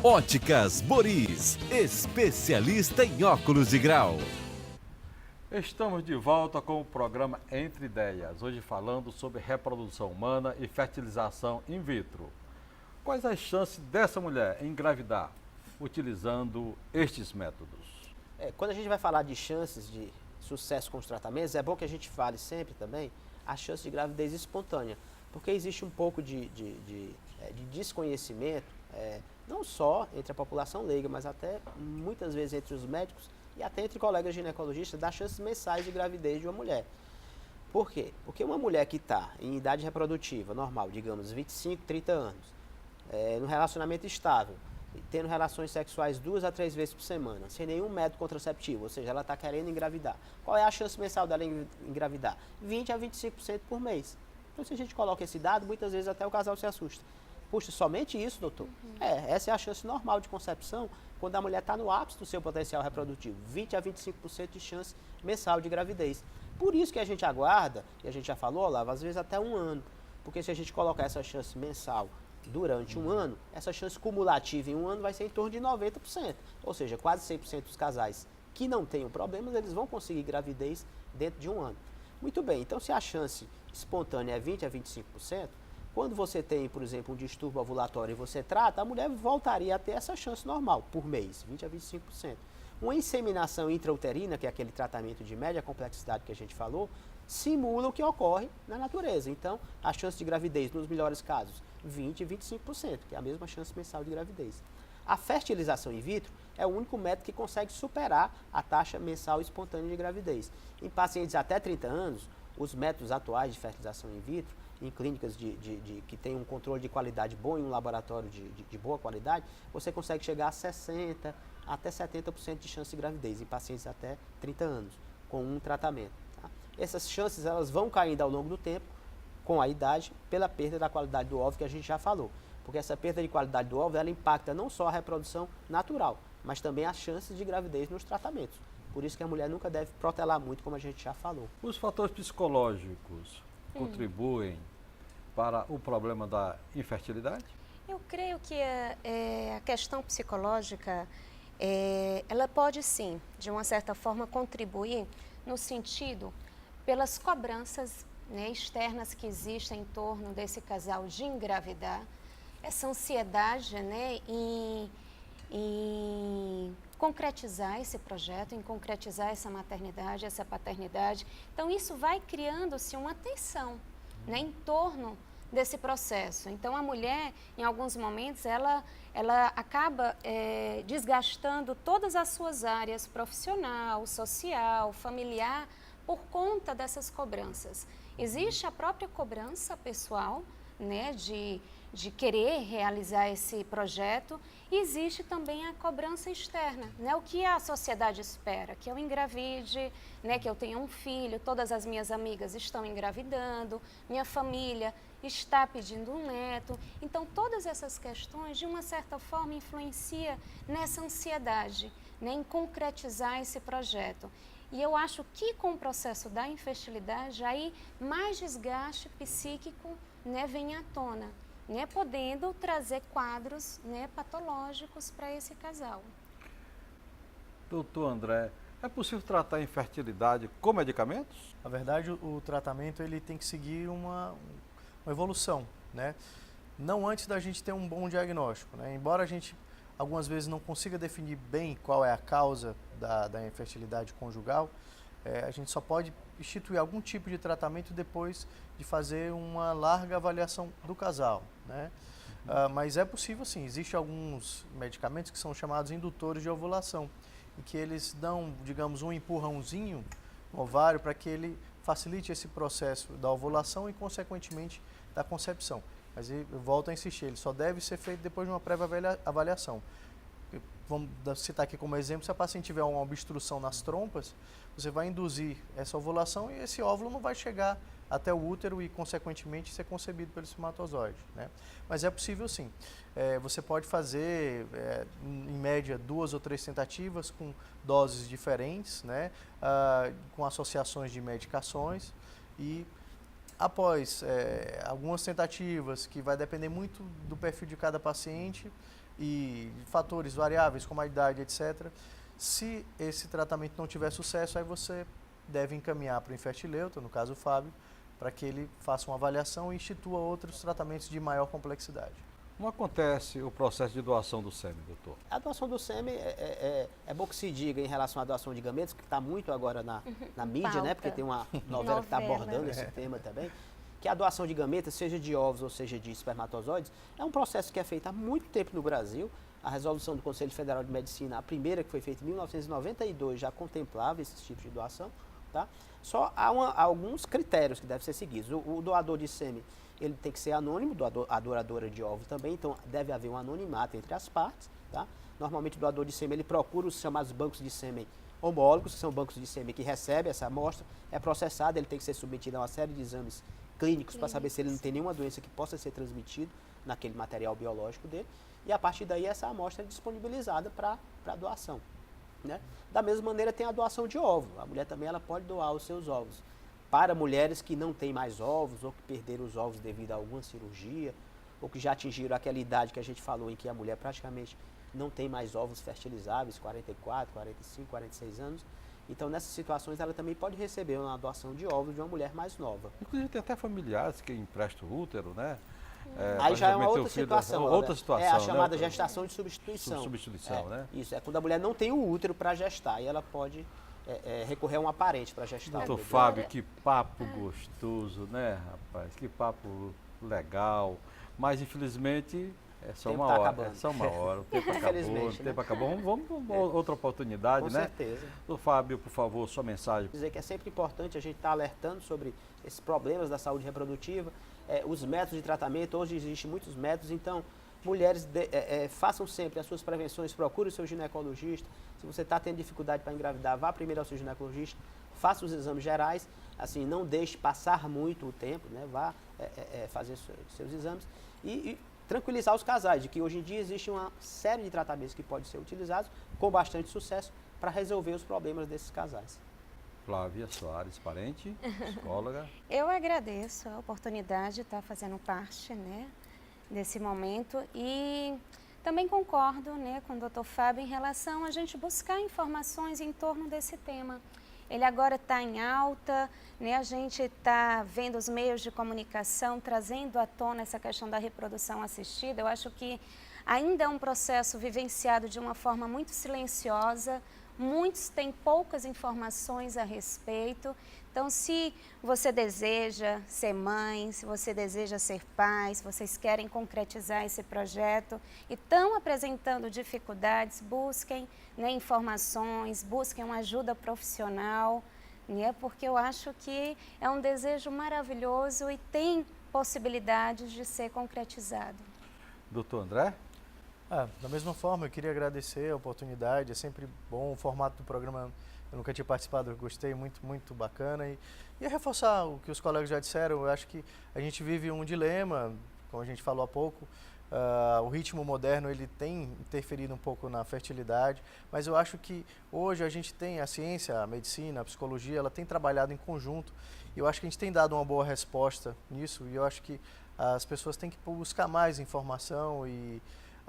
Óticas Boris, especialista em óculos de grau. Estamos de volta com o programa Entre Ideias, hoje falando sobre reprodução humana e fertilização in vitro. Quais as chances dessa mulher engravidar utilizando estes métodos? Quando a gente vai falar de chances de sucesso com os tratamentos, é bom que a gente fale sempre também a chance de gravidez espontânea, porque existe um pouco de desconhecimento, não só entre a população leiga, mas até muitas vezes entre os médicos e até entre colegas ginecologistas, das chances mensais de gravidez de uma mulher. Por quê? Porque uma mulher que está em idade reprodutiva normal, digamos 25, 30 anos, no relacionamento estável, tendo relações sexuais 2 a 3 vezes por semana, sem nenhum método contraceptivo, ou seja, ela está querendo engravidar. Qual é a chance mensal dela engravidar? 20 a 25% por mês. Então, se a gente coloca esse dado, muitas vezes até o casal se assusta. Puxa, somente isso, doutor? Essa é a chance normal de concepção quando a mulher está no ápice do seu potencial reprodutivo. 20 a 25% de chance mensal de gravidez. Por isso que a gente aguarda, e a gente já falou, Olavo, às vezes até 1 ano. Porque se a gente colocar essa chance mensal durante 1 ano, essa chance cumulativa em 1 ano vai ser em torno de 90%. Ou seja, quase 100% dos casais que não tenham problemas, eles vão conseguir gravidez dentro de 1 ano. Muito bem, então se a chance espontânea é 20 a 25%, quando você tem, por exemplo, um distúrbio ovulatório e você trata, a mulher voltaria a ter essa chance normal por mês, 20 a 25%. Uma inseminação intrauterina, que é aquele tratamento de média complexidade que a gente falou, simula o que ocorre na natureza. Então, a chance de gravidez, nos melhores casos, 20 e 25%, que é a mesma chance mensal de gravidez. A fertilização in vitro é o único método que consegue superar a taxa mensal espontânea de gravidez. Em pacientes até 30 anos, os métodos atuais de fertilização in vitro, em clínicas que tem um controle de qualidade bom em um laboratório de boa qualidade, você consegue chegar a 60% até 70% de chance de gravidez em pacientes até 30 anos, com um tratamento. Tá? Essas chances elas vão caindo ao longo do tempo, com a idade, pela perda da qualidade do óvulo que a gente já falou. Porque essa perda de qualidade do óvulo, ela impacta não só a reprodução natural, mas também as chances de gravidez nos tratamentos. Por isso que a mulher nunca deve protelar muito, como a gente já falou. Os fatores psicológicos contribuem para o problema da infertilidade? Eu creio que a questão psicológica, ela pode sim, de uma certa forma, contribuir no sentido pelas cobranças, né, externas que existem em torno desse casal de engravidar, essa ansiedade, né, em em concretizar esse projeto, em concretizar essa maternidade, essa paternidade. Então, isso vai criando-se uma tensão, né, em torno desse processo. Então, a mulher, em alguns momentos, ela acaba desgastando todas as suas áreas profissional, social, familiar, por conta dessas cobranças. Existe a própria cobrança pessoal, né, de querer realizar esse projeto, e existe também a cobrança externa, né, o que a sociedade espera, que eu engravide, né, que eu tenha um filho, todas as minhas amigas estão engravidando, minha família está pedindo um neto. Então, todas essas questões, de uma certa forma, influenciam nessa ansiedade, né, em concretizar esse projeto. E eu acho que com o processo da infertilidade, aí mais desgaste psíquico, né, vem à tona, né, podendo trazer quadros, né, patológicos para esse casal. Doutor André, é possível tratar a infertilidade com medicamentos? Na verdade, o tratamento ele tem que seguir uma evolução, né? Não antes da gente ter um bom diagnóstico, né? Embora a gente algumas vezes não consiga definir bem qual é a causa da infertilidade conjugal, a gente só pode instituir algum tipo de tratamento depois de fazer uma larga avaliação do casal, né? Mas é possível sim, existem alguns medicamentos que são chamados indutores de ovulação, em que eles dão, digamos, um empurrãozinho no ovário para que ele facilite esse processo da ovulação e, consequentemente, da concepção. Mas eu volto a insistir, ele só deve ser feito depois de uma prévia avaliação. Vamos citar aqui como exemplo, se a paciente tiver uma obstrução nas trompas, você vai induzir essa ovulação e esse óvulo não vai chegar até o útero e, consequentemente, ser concebido pelo espermatozoide, né? Mas é possível sim. Você pode fazer, em média, 2 ou 3 tentativas com doses diferentes, né? Com associações de medicações e, após algumas tentativas, que vai depender muito do perfil de cada paciente e de fatores variáveis como a idade, etc. Se esse tratamento não tiver sucesso, aí você deve encaminhar para o infertileuta, no caso o Fábio, para que ele faça uma avaliação e institua outros tratamentos de maior complexidade. Como acontece o processo de doação do sêmen, doutor? A doação do sêmen é bom que se diga em relação à doação de gametos, que está muito agora na mídia, Pauta. né? Porque tem uma novela que está abordando esse tema também. Que a doação de gametas, seja de ovos ou seja de espermatozoides, é um processo que é feito há muito tempo no Brasil. A resolução do Conselho Federal de Medicina, a primeira que foi feita em 1992, já contemplava esse tipo de doação, tá? Só há alguns critérios que devem ser seguidos. O doador de sêmen, ele tem que ser anônimo, a doadora de óvulo também, então deve haver um anonimato entre as partes, tá? Normalmente o doador de sêmen, ele procura os chamados bancos de sêmen homólogos, que são bancos de sêmen que recebem essa amostra, é processado, ele tem que ser submetido a uma série de exames clínicos para saber se ele não tem nenhuma doença que possa ser transmitida naquele material biológico dele, e a partir daí essa amostra é disponibilizada para doação, né? Da mesma maneira tem a doação de óvulo, a mulher também ela pode doar os seus óvulos. Para mulheres que não têm mais óvulos ou que perderam os óvulos devido a alguma cirurgia, ou que já atingiram aquela idade que a gente falou em que a mulher praticamente não tem mais óvulos fertilizáveis, 44, 45, 46 anos, então nessas situações ela também pode receber uma doação de óvulos de uma mulher mais nova. Inclusive tem até familiares que emprestam o útero, né? Aí já é uma outra filho, situação. outra situação. É a chamada né? gestação de substituição. Substituição, né? Isso, é quando a mulher não tem o útero para gestar e ela pode recorrer a um aparente para gestar. Doutor Fábio, que papo gostoso, né, rapaz? Que papo legal. Mas, infelizmente, é só uma hora. Acabando. É só uma hora. O tempo acabou. Infelizmente, O tempo né? acabou. Vamos outra oportunidade, Com né? certeza. Doutor Fábio, por favor, sua mensagem. Dizer que é sempre importante a gente estar alertando sobre esses problemas da saúde reprodutiva, os métodos de tratamento. Hoje existem muitos métodos, então mulheres façam sempre as suas prevenções, procure o seu ginecologista. Se você está tendo dificuldade para engravidar, vá primeiro ao seu ginecologista, faça os exames gerais, assim, não deixe passar muito o tempo, né? Vá fazer seus exames e tranquilizar os casais de que hoje em dia existe uma série de tratamentos que podem ser utilizados com bastante sucesso para resolver os problemas desses casais. Flávia Soares, parente, psicóloga. Eu agradeço a oportunidade de estar fazendo parte, né, desse momento e também concordo, né, com o Dr. Fábio em relação a gente buscar informações em torno desse tema. Ele agora está em alta, né? A gente está vendo os meios de comunicação trazendo à tona essa questão da reprodução assistida. Eu acho que ainda é um processo vivenciado de uma forma muito silenciosa, muitos têm poucas informações a respeito. Então, se você deseja ser mãe, se você deseja ser pai, se vocês querem concretizar esse projeto e estão apresentando dificuldades, busquem, né, informações, busquem uma ajuda profissional, né, porque eu acho que é um desejo maravilhoso e tem possibilidades de ser concretizado. Doutor André? Da mesma forma, eu queria agradecer a oportunidade, é sempre bom o formato do programa, eu nunca tinha participado, eu gostei, muito bacana. E reforçar o que os colegas já disseram, eu acho que a gente vive um dilema, como a gente falou há pouco, o ritmo moderno ele tem interferido um pouco na fertilidade, mas eu acho que hoje a gente tem a ciência, a medicina, a psicologia, ela tem trabalhado em conjunto, e eu acho que a gente tem dado uma boa resposta nisso, e eu acho que as pessoas têm que buscar mais informação e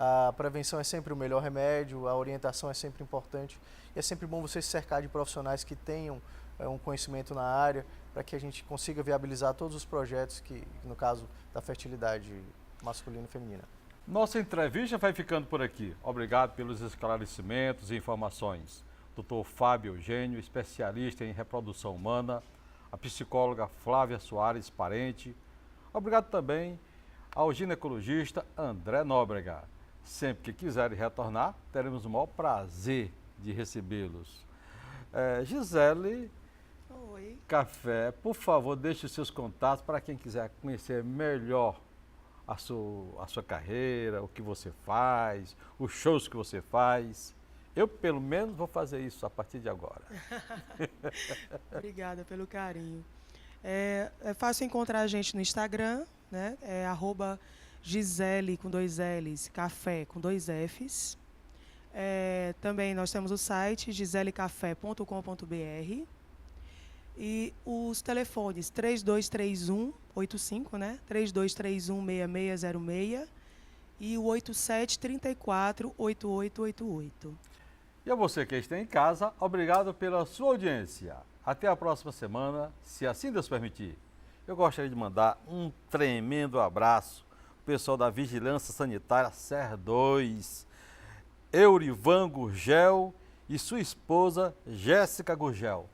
a prevenção é sempre o melhor remédio, a orientação é sempre importante e é sempre bom você se cercar de profissionais que tenham um conhecimento na área para que a gente consiga viabilizar todos os projetos que, no caso da fertilidade masculina e feminina. Nossa entrevista vai ficando por aqui. Obrigado pelos esclarecimentos e informações. Dr. Fábio Eugênio, especialista em reprodução humana, a psicóloga Flávia Soares Parente. Obrigado também ao ginecologista André Nóbrega. Sempre que quiserem retornar, teremos o maior prazer de recebê-los. Gisele Oi. Café, por favor, deixe os seus contatos para quem quiser conhecer melhor a sua carreira, o que você faz, os shows que você faz. Eu, pelo menos, vou fazer isso a partir de agora. Obrigada pelo carinho. É fácil encontrar a gente no Instagram, né? É @Gisele com 2 L's, café com 2 F's. Também nós temos o site giselecafé.com.br e os telefones 3231-85, né? 3231-6606 e o 8734-8888. E a você que está em casa, obrigado pela sua audiência. Até a próxima semana, se assim Deus permitir. Eu gostaria de mandar um tremendo abraço ao pessoal da Vigilância Sanitária Ser 2, Eurivan Gurgel e sua esposa Jéssica Gurgel.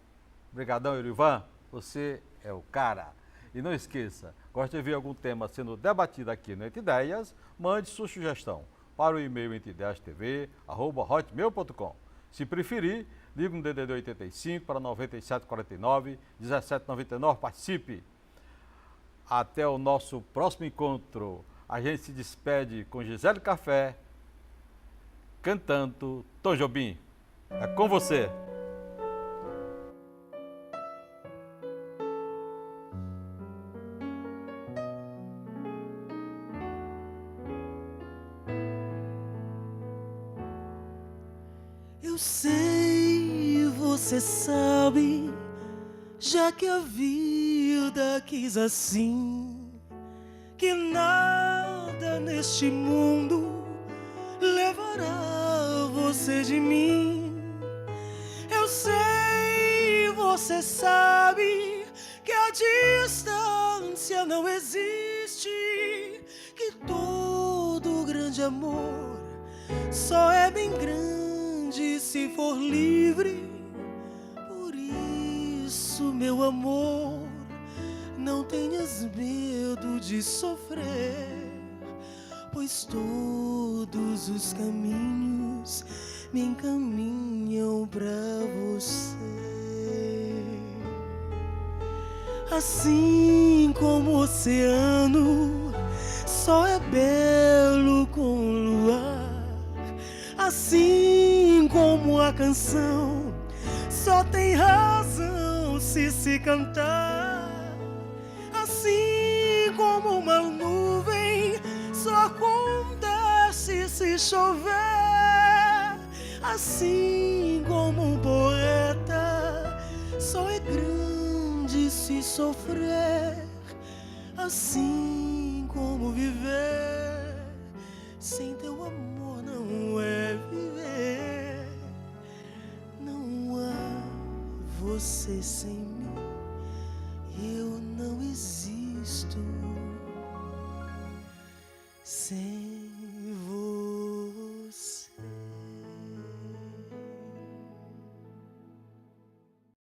Obrigadão, Eurivan, você é o cara. E não esqueça, gosta de ver algum tema sendo debatido aqui no Entre Ideias, mande sua sugestão para o e-mail entreideastv@hotmail.com. Se preferir, ligue no DDD 85 para 9749 1799, participe. Até o nosso próximo encontro. A gente se despede com Gisele Café, cantando Tom Jobim. É com você. Eu sei, você sabe, já que a vida quis assim, que nada neste mundo levará você de mim. Eu sei, você sabe, que a distância não existe, que todo grande amor só é bem grande se for livre. Por isso, meu amor, não tenhas medo de sofrer, pois todos os caminhos me encaminham pra você. Assim como o oceano só é belo com luar, assim como a canção só tem razão se cantar, assim como uma nuvem só acontece se chover, assim como um poeta só é grande se sofrer, assim como viver sem teu amor não é viver, não há você sem mim.